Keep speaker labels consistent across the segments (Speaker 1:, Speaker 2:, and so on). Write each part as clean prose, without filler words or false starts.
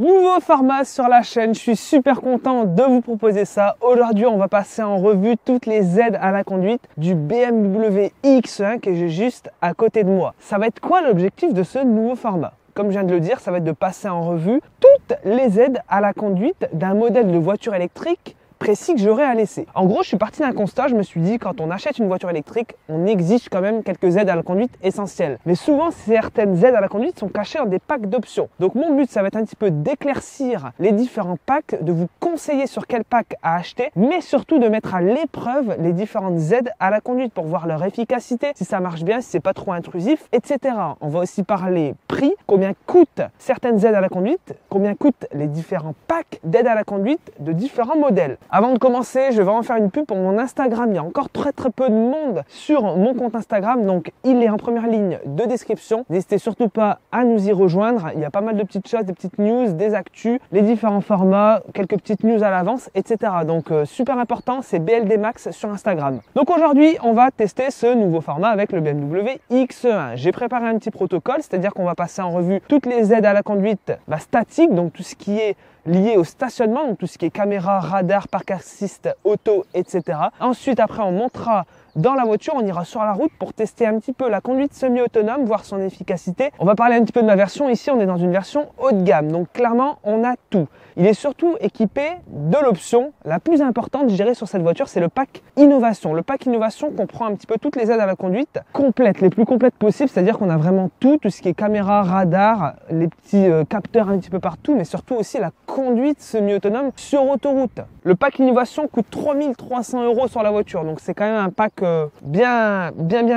Speaker 1: Nouveau format sur la chaîne, je suis super content de vous proposer ça. Aujourd'hui, on va passer en revue toutes les aides à la conduite du BMW iX1 que j'ai juste à côté de moi. Ça va être quoi l'objectif de ce nouveau format? Comme je viens de le dire, ça va être de passer en revue toutes les aides à la conduite d'un modèle de voiture électrique précis que j'aurais à laisser. En gros, je suis parti d'un constat, je me suis dit, quand on achète une voiture électrique, on exige quand même quelques aides à la conduite essentielles. Mais souvent, certaines aides à la conduite sont cachées dans des packs d'options. Donc mon but, ça va être un petit peu d'éclaircir les différents packs, de vous conseiller sur quel pack à acheter, mais surtout de mettre à l'épreuve les différentes aides à la conduite pour voir leur efficacité, si ça marche bien, si c'est pas trop intrusif, etc. On va aussi parler prix, combien coûtent certaines aides à la conduite, combien coûtent les différents packs d'aides à la conduite de différents modèles. Avant de commencer, je vais en faire une pub pour mon Instagram. Il y a encore très peu de monde sur mon compte Instagram, donc il est en première ligne de description. N'hésitez surtout pas à nous y rejoindre. Il y a pas mal de petites choses, des petites news, des actus, les différents formats, quelques petites news à l'avance, etc. Donc super important, c'est BLD Max sur Instagram. Donc aujourd'hui, on va tester ce nouveau format avec le BMW iX1. J'ai préparé un petit protocole, c'est-à-dire qu'on va passer en revue toutes les aides à la conduite statiques, donc tout ce qui est lié au stationnement, donc tout ce qui est caméra, radar, parc assist, auto, etc. Ensuite, après, on montera dans la voiture, on ira sur la route pour tester un petit peu la conduite semi-autonome, voir son efficacité. On va parler un petit peu de ma version. Ici, on est dans une version haut de gamme, donc clairement, on a tout. Il est surtout équipé de l'option la plus importante, je dirais, sur cette voiture, c'est le pack innovation. Le pack innovation comprend un petit peu toutes les aides à la conduite complètes, les plus complètes possibles, c'est-à-dire qu'on a vraiment tout ce qui est caméra, radar, les petits capteurs un petit peu partout, mais surtout aussi la conduite semi-autonome sur autoroute. Le pack innovation coûte 3 300 € sur la voiture, donc c'est quand même un pack bien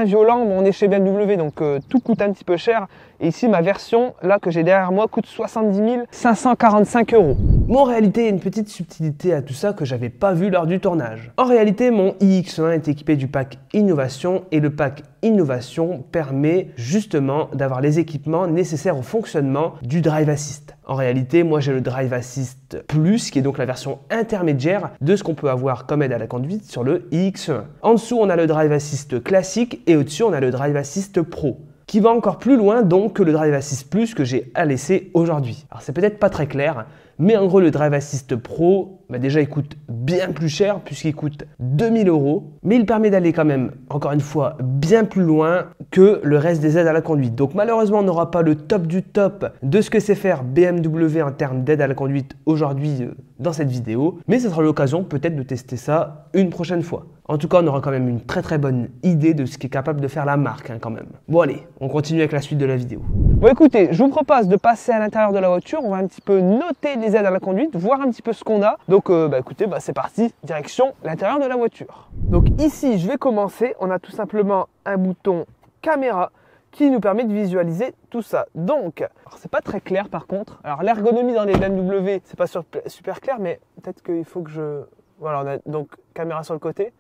Speaker 1: violent. Bon, on est chez BMW, donc tout coûte un petit peu cher. Et ici, ma version, là, que j'ai derrière moi, coûte 70 545 €.
Speaker 2: Mais en réalité, il y a une petite subtilité à tout ça que j'avais pas vu lors du tournage. En réalité, mon iX1 est équipé du pack Innovation et le pack Innovation permet justement d'avoir les équipements nécessaires au fonctionnement du Drive Assist. En réalité, moi j'ai le Drive Assist Plus qui est donc la version intermédiaire de ce qu'on peut avoir comme aide à la conduite sur le iX1. En dessous, on a le Drive Assist classique et au-dessus, on a le Drive Assist Pro, qui va encore plus loin donc que le Drive Assist Plus que j'ai à laisser aujourd'hui. Alors c'est peut-être pas très clair, mais en gros le Drive Assist Pro, déjà il coûte bien plus cher puisqu'il coûte 2000 €, mais il permet d'aller quand même, encore une fois, bien plus loin que le reste des aides à la conduite. Donc malheureusement on n'aura pas le top du top de ce que sait faire BMW en termes d'aide à la conduite aujourd'hui dans cette vidéo, mais ce sera l'occasion peut-être de tester ça une prochaine fois. En tout cas, on aura quand même une très bonne idée de ce qu'est capable de faire la marque quand même. Bon allez, on continue avec la suite de la vidéo.
Speaker 1: Bon écoutez, je vous propose de passer à l'intérieur de la voiture. On va un petit peu noter les aides à la conduite, voir un petit peu ce qu'on a. Donc écoutez, c'est parti, direction l'intérieur de la voiture. Donc ici, je vais commencer. On a tout simplement un bouton caméra qui nous permet de visualiser tout ça. Donc, alors c'est pas très clair par contre. Alors l'ergonomie dans les BMW, c'est pas super clair, mais peut-être qu'il faut que je... Voilà, on a donc caméra sur le côté,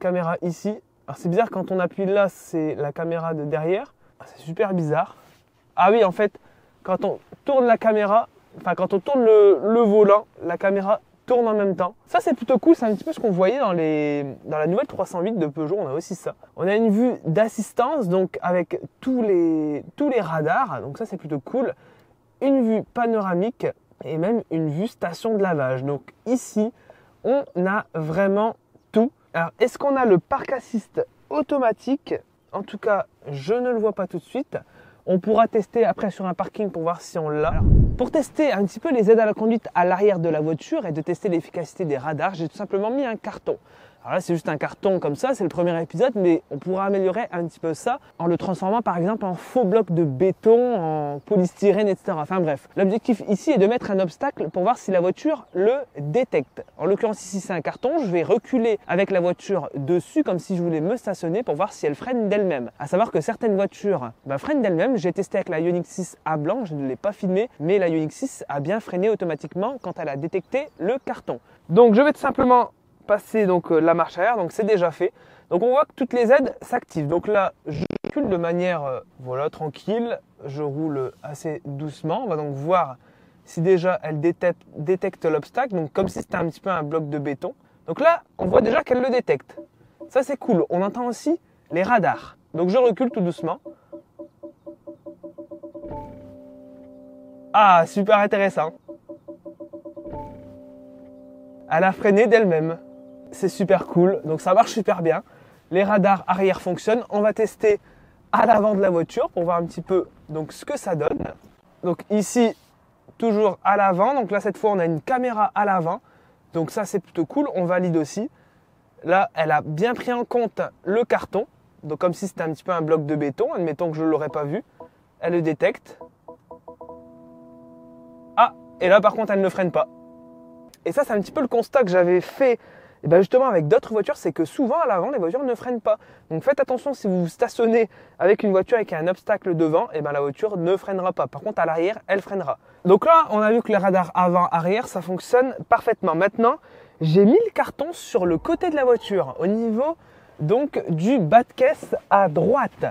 Speaker 1: caméra ici. Alors c'est bizarre, quand on appuie là, c'est la caméra de derrière. C'est super bizarre. Ah oui, en fait, quand on tourne la caméra, enfin quand on tourne le volant, la caméra tourne en même temps. Ça c'est plutôt cool, c'est un petit peu ce qu'on voyait dans la nouvelle 308 de Peugeot, on a aussi ça. On a une vue d'assistance, donc avec tous les radars, donc ça c'est plutôt cool. Une vue panoramique et même une vue station de lavage. Donc ici, on a vraiment tout. Alors, est-ce qu'on a le parc assist automatique? En tout cas, je ne le vois pas tout de suite. On pourra tester après sur un parking pour voir si on l'a. Pour tester un petit peu les aides à la conduite à l'arrière de la voiture et de tester l'efficacité des radars, j'ai tout simplement mis un carton. Alors là, c'est juste un carton comme ça, c'est le premier épisode, mais on pourra améliorer un petit peu ça en le transformant par exemple en faux bloc de béton, en polystyrène, etc. Enfin bref, l'objectif ici est de mettre un obstacle pour voir si la voiture le détecte. En l'occurrence ici, c'est un carton, je vais reculer avec la voiture dessus comme si je voulais me stationner pour voir si elle freine d'elle-même. À savoir que certaines voitures freinent d'elles-mêmes. J'ai testé avec la Ioniq 6 à blanc, je ne l'ai pas filmé, mais la Ioniq 6 a bien freiné automatiquement quand elle a détecté le carton. Donc je vais tout simplement passer la marche arrière, donc c'est déjà fait. Donc on voit que toutes les aides s'activent. Donc là, je recule de manière voilà, tranquille, je roule assez doucement. On va donc voir si déjà elle détecte l'obstacle, donc comme si c'était un petit peu un bloc de béton. Donc là, on voit déjà qu'elle le détecte. Ça c'est cool. On entend aussi les radars. Donc je recule tout doucement. Ah, super intéressant. elle a freiné d'elle-même. C'est super cool, donc ça marche super bien. Les radars arrière fonctionnent. On va tester à l'avant de la voiture pour voir un petit peu donc, ce que ça donne. Donc ici, toujours à l'avant. Donc là, cette fois, on a une caméra à l'avant. Donc ça, c'est plutôt cool. On valide aussi. Là, elle a bien pris en compte le carton. Donc comme si c'était un petit peu un bloc de béton. Admettons que je ne l'aurais pas vu. Elle le détecte. Ah, et là, par contre, elle ne freine pas. Et ça, c'est un petit peu le constat que j'avais fait justement avec d'autres voitures, c'est que souvent à l'avant, les voitures ne freinent pas. Donc faites attention si vous vous stationnez avec une voiture avec un obstacle devant, la voiture ne freinera pas. Par contre, à l'arrière, elle freinera. Donc là, on a vu que les radars avant-arrière, ça fonctionne parfaitement. Maintenant, j'ai mis le carton sur le côté de la voiture, au niveau donc du bas de caisse à droite.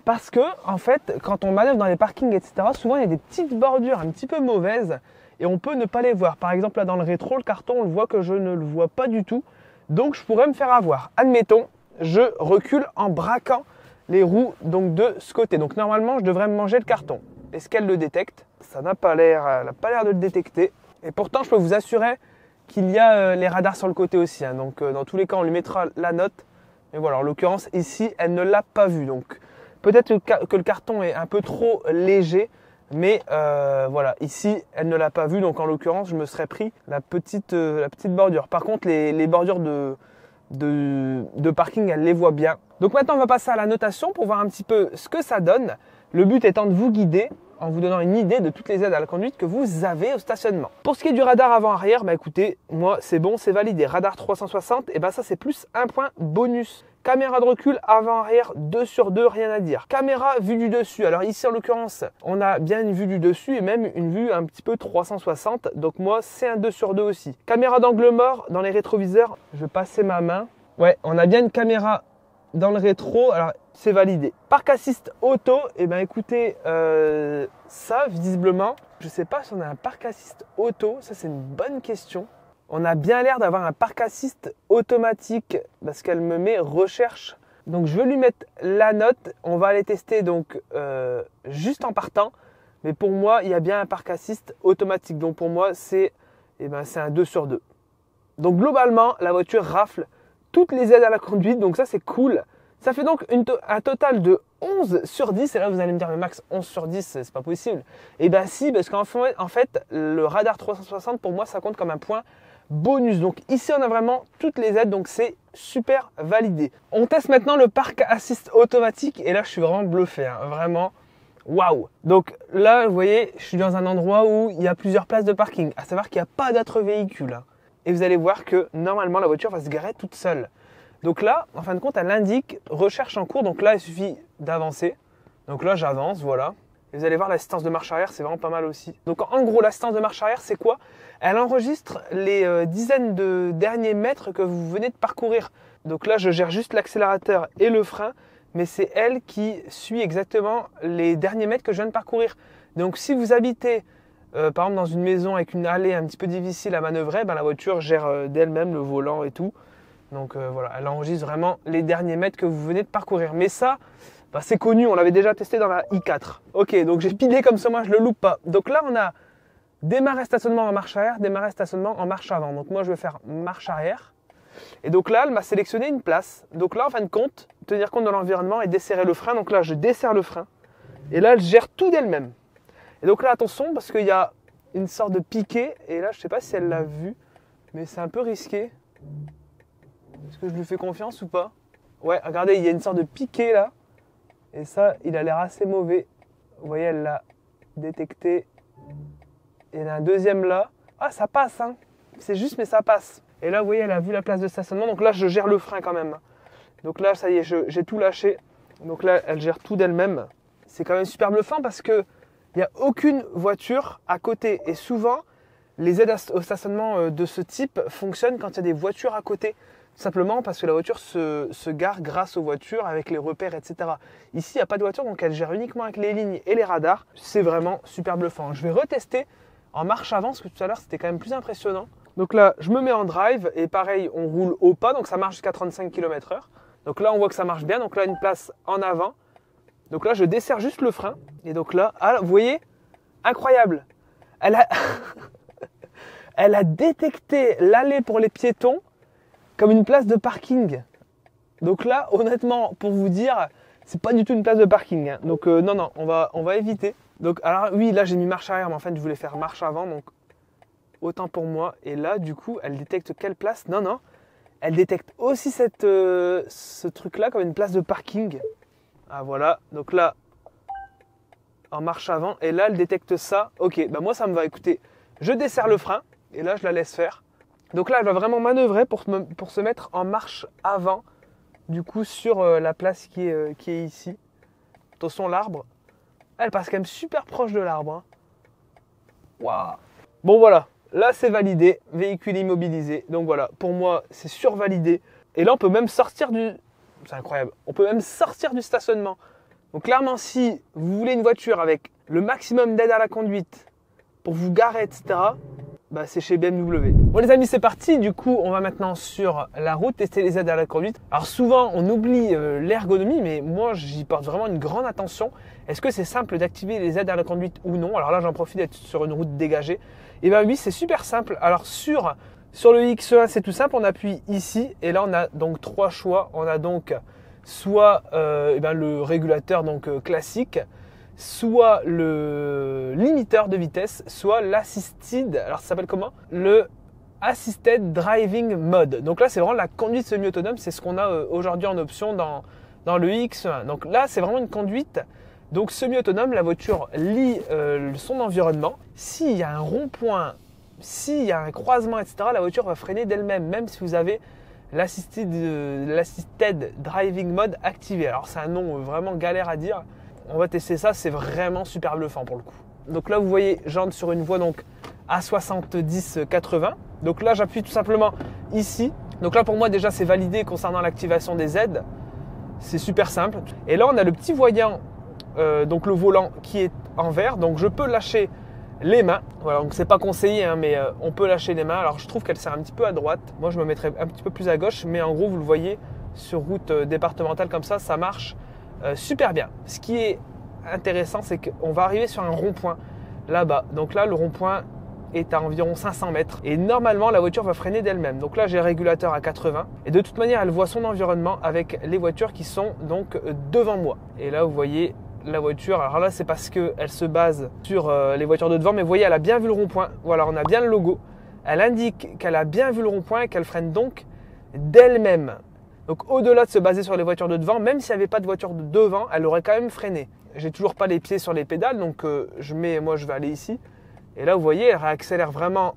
Speaker 1: Parce que, en fait, quand on manœuvre dans les parkings, etc., souvent il y a des petites bordures un petit peu mauvaises et on peut ne pas les voir. Par exemple, là dans le rétro, le carton, on le voit que je ne le vois pas du tout. Donc, je pourrais me faire avoir. Admettons, je recule en braquant les roues donc, de ce côté. Donc, normalement, je devrais me manger le carton. Est-ce qu'elle le détecte? Ça n'a pas l'air, elle n'a pas l'air de le détecter. Et pourtant, je peux vous assurer qu'il y a les radars sur le côté aussi. Donc, dans tous les cas, on lui mettra la note. Mais voilà, en l'occurrence, ici, elle ne l'a pas vu. Donc, peut-être que le carton est un peu trop léger. Mais voilà, ici, elle ne l'a pas vu. Donc, en l'occurrence, je me serais pris la petite bordure. Par contre, les bordures de parking, elle les voit bien. Donc, maintenant, on va passer à la notation pour voir un petit peu ce que ça donne. Le but étant de vous guider en vous donnant une idée de toutes les aides à la conduite que vous avez au stationnement. Pour ce qui est du radar avant-arrière, écoutez, moi, c'est bon, c'est validé. Radar 360, et ça, c'est plus un point bonus. Caméra de recul avant-arrière 2 sur 2, rien à dire. Caméra vue du dessus. Alors ici en l'occurrence, on a bien une vue du dessus et même une vue un petit peu 360. Donc moi, c'est un 2 sur 2 aussi. Caméra d'angle mort dans les rétroviseurs. Je vais passer ma main. Ouais, on a bien une caméra dans le rétro. Alors c'est validé. Parc assist auto. Écoutez, ça visiblement, je ne sais pas si on a un parc assist auto. Ça c'est une bonne question. On a bien l'air d'avoir un parc assist automatique parce qu'elle me met recherche. Donc je vais lui mettre la note. On va aller tester donc juste en partant. Mais pour moi, il y a bien un parc assist automatique. Donc pour moi, c'est un 2 sur 2. Donc globalement, la voiture rafle toutes les aides à la conduite. Donc ça, c'est cool. Ça fait donc un total de 11 sur 10. Et là, vous allez me dire, mais Max, 11 sur 10, c'est pas possible. Et si, parce qu'en fait, le radar 360, pour moi, ça compte comme un point bonus. Donc ici, on a vraiment toutes les aides. Donc c'est super validé. On teste maintenant le parc assist automatique. Et là, je suis vraiment bluffé. Vraiment, waouh. Donc là, vous voyez, je suis dans un endroit où il y a plusieurs places de parking. À savoir qu'il n'y a pas d'autres véhicules. Et vous allez voir que normalement, la voiture va se garer toute seule. Donc là, en fin de compte, elle indique recherche en cours. Donc là, il suffit d'avancer. Donc là, j'avance, voilà. Et vous allez voir, l'assistance de marche arrière, c'est vraiment pas mal aussi. Donc en gros, l'assistance de marche arrière, c'est quoi? Elle enregistre les dizaines de derniers mètres que vous venez de parcourir. Donc là, je gère juste l'accélérateur et le frein. Mais c'est elle qui suit exactement les derniers mètres que je viens de parcourir. Donc si vous habitez, par exemple, dans une maison avec une allée un petit peu difficile à manœuvrer, la voiture gère d'elle-même le volant et tout. Donc voilà, elle enregistre vraiment les derniers mètres que vous venez de parcourir. Mais ça, c'est connu, on l'avait déjà testé dans la i4. Ok, donc j'ai pilé comme ça, moi je le loupe pas. Donc là, on a démarrer stationnement en marche arrière, démarrer stationnement en marche avant. Donc moi, je vais faire marche arrière. Et donc là, elle m'a sélectionné une place. Donc là, en fin de compte, tenir compte de l'environnement et desserrer le frein. Donc là, je desserre le frein. Et là, elle gère tout d'elle-même. Et donc là, attention, parce qu'il y a une sorte de piqué. Et là, je ne sais pas si elle l'a vu, mais c'est un peu risqué. Est-ce que je lui fais confiance ou pas? Ouais, regardez, il y a une sorte de piqué là. Et ça, il a l'air assez mauvais. Vous voyez, elle l'a détecté. Et il y en a un deuxième là. Ah, ça passe, hein. C'est juste, mais ça passe. Et là, vous voyez, elle a vu la place de stationnement. Donc là, je gère le frein quand même. Donc là, ça y est, j'ai tout lâché. Donc là, elle gère tout d'elle-même. C'est quand même super bluffant parce qu'il n'y a aucune voiture à côté. Et souvent, les aides au stationnement de ce type fonctionnent quand il y a des voitures à côté. Simplement parce que la voiture se gare grâce aux voitures avec les repères, etc. Ici, il n'y a pas de voiture, donc elle gère uniquement avec les lignes et les radars. C'est vraiment super bluffant. Je vais retester en marche avant, parce que tout à l'heure, c'était quand même plus impressionnant. Donc là, je me mets en drive et pareil, on roule au pas, donc ça marche jusqu'à 35 km/h. Donc là, on voit que ça marche bien. Donc là, une place en avant. Donc là, je desserre juste le frein. Et donc là, vous voyez, incroyable. Elle Elle a détecté l'allée pour les piétons comme une place de parking. Donc là, honnêtement, pour vous dire, c'est pas du tout une place de parking. Hein. Donc non, on va éviter. Donc alors oui, là j'ai mis marche arrière, mais en fait je voulais faire marche avant, donc autant pour moi. Et là, du coup, elle détecte quelle place? Non, elle détecte aussi ce truc-là comme une place de parking. Ah voilà, donc là, en marche avant, et là elle détecte ça. Ok, bah moi ça me va. Écoutez, je desserre le frein, et là je la laisse faire. Donc là, elle va vraiment manœuvrer pour se mettre en marche avant, du coup, sur la place qui est ici. Attention, l'arbre. Elle passe quand même super proche de l'arbre. Hein. Waouh. Bon, voilà. Là, c'est validé. Véhicule immobilisé. Donc voilà, pour moi, c'est survalidé. Et là, on peut même sortir du... C'est incroyable. On peut même sortir du stationnement. Donc clairement, si vous voulez une voiture avec le maximum d'aide à la conduite pour vous garer, etc., bah, c'est chez BMW. Bon les amis, c'est parti. Du coup, on va maintenant sur la route tester les aides à la conduite. Alors souvent, on oublie l'ergonomie, mais moi, j'y porte vraiment une grande attention. Est-ce que c'est simple d'activer les aides à la conduite ou non? Alors là, j'en profite d'être sur une route dégagée. Et bien oui, c'est super simple. Alors sur le X1, c'est tout simple. On appuie ici et là, on a donc 3 choix. On a donc soit le régulateur donc classique, soit le limiteur de vitesse, soit l'assisted, alors ça s'appelle comment? Le Assisted Driving Mode. Donc là, c'est vraiment la conduite semi-autonome, c'est ce qu'on a aujourd'hui en option dans le X1. Donc là, c'est vraiment une conduite donc semi-autonome, la voiture lit son environnement. S'il y a un rond-point, s'il y a un croisement, etc., la voiture va freiner d'elle-même, même si vous avez l'assisted Driving Mode activé. Alors c'est un nom vraiment galère à dire. On va tester ça, c'est vraiment super bluffant pour le coup. Donc là, vous voyez, j'entre sur une voie donc à 70-80. Donc là, j'appuie tout simplement ici. Donc là, pour moi, déjà, c'est validé concernant l'activation des aides. C'est super simple. Et là, on a le petit voyant, donc le volant qui est en vert. Donc je peux lâcher les mains. Voilà, donc c'est pas conseillé, hein, mais on peut lâcher les mains. Alors je trouve qu'elle sert un petit peu à droite. Moi, je me mettrais un petit peu plus à gauche. Mais en gros, vous le voyez, sur route départementale comme ça marche super bien. Ce qui est intéressant, c'est qu'on va arriver sur un rond-point là-bas. Donc là, le rond-point est à environ 500 mètres. Et normalement, la voiture va freiner d'elle-même. Donc là, j'ai le régulateur à 80. Et de toute manière, elle voit son environnement avec les voitures qui sont donc devant moi. Et là, vous voyez la voiture. Alors là, c'est parce qu'elle se base sur les voitures de devant. Mais vous voyez, elle a bien vu le rond-point. Voilà, on a bien le logo. Elle indique qu'elle a bien vu le rond-point et qu'elle freine donc d'elle-même. Donc au-delà de se baser sur les voitures de devant, même s'il n'y avait pas de voiture de devant, elle aurait quand même freiné. J'ai toujours pas les pieds sur les pédales, donc moi je vais aller ici. Et là vous voyez, elle réaccélère vraiment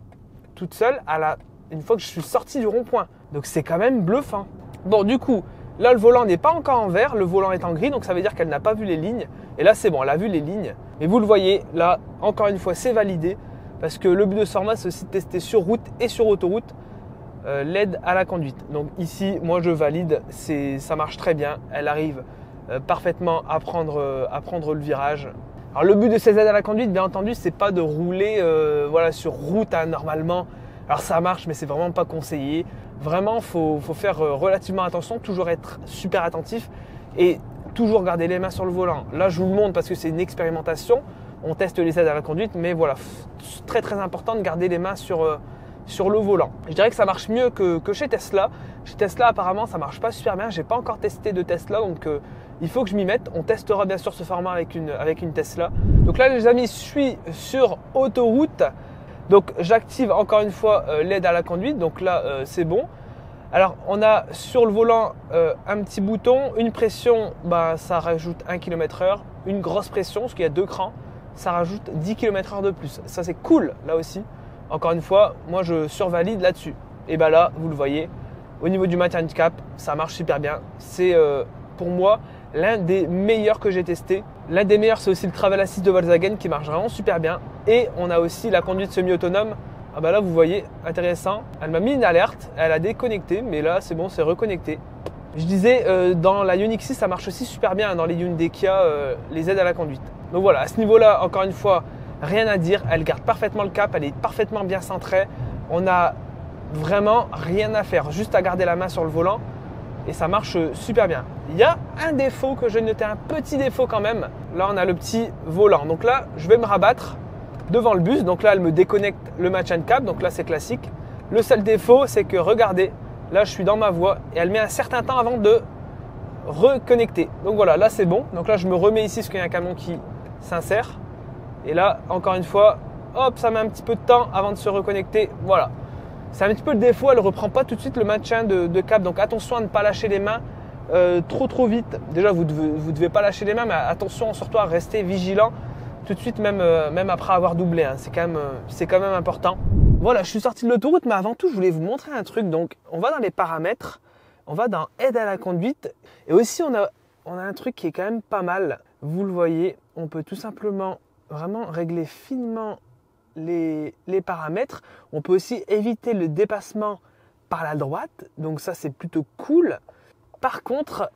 Speaker 1: toute seule une fois que je suis sorti du rond-point. Donc c'est quand même bluffant. Bon du coup, là le volant n'est pas encore en vert, le volant est en gris, donc ça veut dire qu'elle n'a pas vu les lignes. Et là c'est bon, elle a vu les lignes. Mais vous le voyez, là encore une fois c'est validé, parce que le but de ce format c'est aussi de tester sur route et sur autoroute l'aide à la conduite. Donc ici, moi je valide, ça marche très bien. Elle arrive parfaitement à prendre le virage. Alors le but de ces aides à la conduite, bien entendu, c'est pas de rouler sur route normalement. Alors ça marche, mais c'est vraiment pas conseillé. Vraiment, faut faire relativement attention, toujours être super attentif et toujours garder les mains sur le volant. Là, je vous le montre parce que c'est une expérimentation. On teste les aides à la conduite, mais voilà, très très important de garder les mains sur le volant. Je dirais que ça marche mieux que chez Tesla. Chez Tesla, apparemment, ça marche pas super bien. J'ai pas encore testé de Tesla, donc il faut que je m'y mette. On testera bien sûr ce format avec une Tesla. Donc là, les amis, je suis sur autoroute. Donc j'active encore une fois l'aide à la conduite. Donc là, c'est bon. Alors, on a sur le volant un petit bouton, une pression, ça rajoute 1 km/h. Une grosse pression, parce qu'il y a 2 crans, ça rajoute 10 km/h de plus. Ça, c'est cool, là aussi. Encore une fois, moi je survalide là-dessus. Et là, vous le voyez, au niveau du maintien de cap, ça marche super bien. C'est pour moi l'un des meilleurs que j'ai testé. L'un des meilleurs, c'est aussi le Travel Assist de Volkswagen qui marche vraiment super bien. Et on a aussi la conduite semi-autonome. Ah là, vous voyez, intéressant. Elle m'a mis une alerte, elle a déconnecté, mais là, c'est bon, c'est reconnecté. Je disais, dans la Ioniq 6, ça marche aussi super bien, dans les Hyundai Kia, les aides à la conduite. Donc voilà, à ce niveau-là, encore une fois, rien à dire, elle garde parfaitement le cap, elle est parfaitement bien centrée. On n'a vraiment rien à faire, juste à garder la main sur le volant et ça marche super bien. Il y a un défaut que j'ai noté, un petit défaut quand même. Là, on a le petit volant. Donc là, je vais me rabattre devant le bus. Donc là, elle me déconnecte le match and cap. Donc là, c'est classique. Le seul défaut, c'est que regardez, là, je suis dans ma voie et elle met un certain temps avant de reconnecter. Donc voilà, là, c'est bon. Donc là, je me remets ici parce qu'il y a un camion qui s'insère. Et là, encore une fois, hop, ça met un petit peu de temps avant de se reconnecter. Voilà. C'est un petit peu le défaut, elle ne reprend pas tout de suite le maintien de cap. Donc attention à ne pas lâcher les mains trop vite. Déjà, vous devez pas lâcher les mains, mais attention surtout à rester vigilant tout de suite, même après avoir doublé. Hein. C'est quand même important. Voilà, je suis sorti de l'autoroute, mais avant tout, je voulais vous montrer un truc. Donc, on va dans les paramètres, on va dans aide à la conduite. Et aussi, on a un truc qui est quand même pas mal. Vous le voyez, on peut tout simplement vraiment régler finement les paramètres. On peut aussi éviter le dépassement par la droite. Donc ça, c'est plutôt cool. Par contre,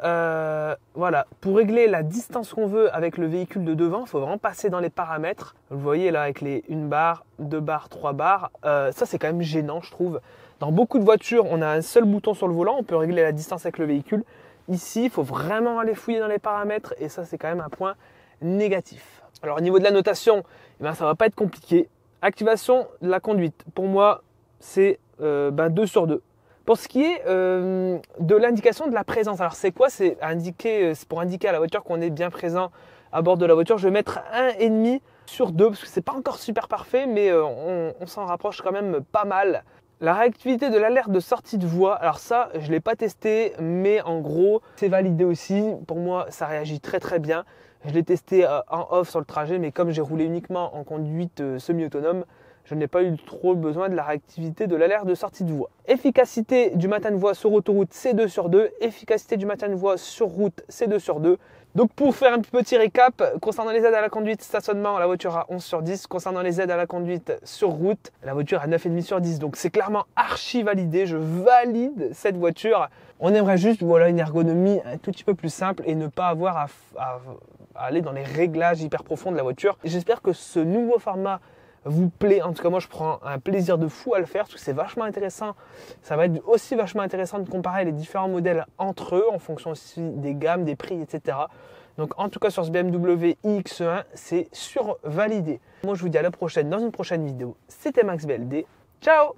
Speaker 1: voilà, pour régler la distance qu'on veut avec le véhicule de devant, il faut vraiment passer dans les paramètres. Vous voyez là avec les 1 barre, 2 barres, 3 barres. Ça, c'est quand même gênant, je trouve. Dans beaucoup de voitures, on a un seul bouton sur le volant. On peut régler la distance avec le véhicule. Ici, il faut vraiment aller fouiller dans les paramètres. Et ça, c'est quand même un point négatif. Alors, au niveau de la notation, eh bien, ça ne va pas être compliqué. Activation de la conduite. Pour moi, c'est 2 sur 2. Pour ce qui est de l'indication de la présence, alors c'est quoi? C'est pour indiquer à la voiture qu'on est bien présent à bord de la voiture. Je vais mettre 1,5 sur 2 parce que c'est pas encore super parfait, mais on s'en rapproche quand même pas mal. La réactivité de l'alerte de sortie de voie, alors ça, je ne l'ai pas testé, mais en gros, c'est validé aussi. Pour moi, ça réagit très très bien. Je l'ai testé en off sur le trajet, mais comme j'ai roulé uniquement en conduite semi-autonome, je n'ai pas eu trop besoin de la réactivité de l'alerte de sortie de voie. Efficacité du maintien de voie sur autoroute, c'est 2 sur 2. Efficacité du maintien de voie sur route, c'est 2 sur 2. Donc pour faire un petit récap, concernant les aides à la conduite, stationnement, la voiture a 11 sur 10. Concernant les aides à la conduite sur route, la voiture a 9,5 sur 10. Donc c'est clairement archi validé, je valide cette voiture. On aimerait juste une ergonomie un tout petit peu plus simple et ne pas avoir à aller dans les réglages hyper profonds de la voiture. J'espère que ce nouveau format vous plaît. En tout cas, moi, je prends un plaisir de fou à le faire parce que c'est vachement intéressant. Ça va être aussi vachement intéressant de comparer les différents modèles entre eux en fonction aussi des gammes, des prix, etc. Donc, en tout cas, sur ce BMW iX1, c'est survalidé. Moi, je vous dis à la prochaine dans une prochaine vidéo. C'était Max BLD. Ciao!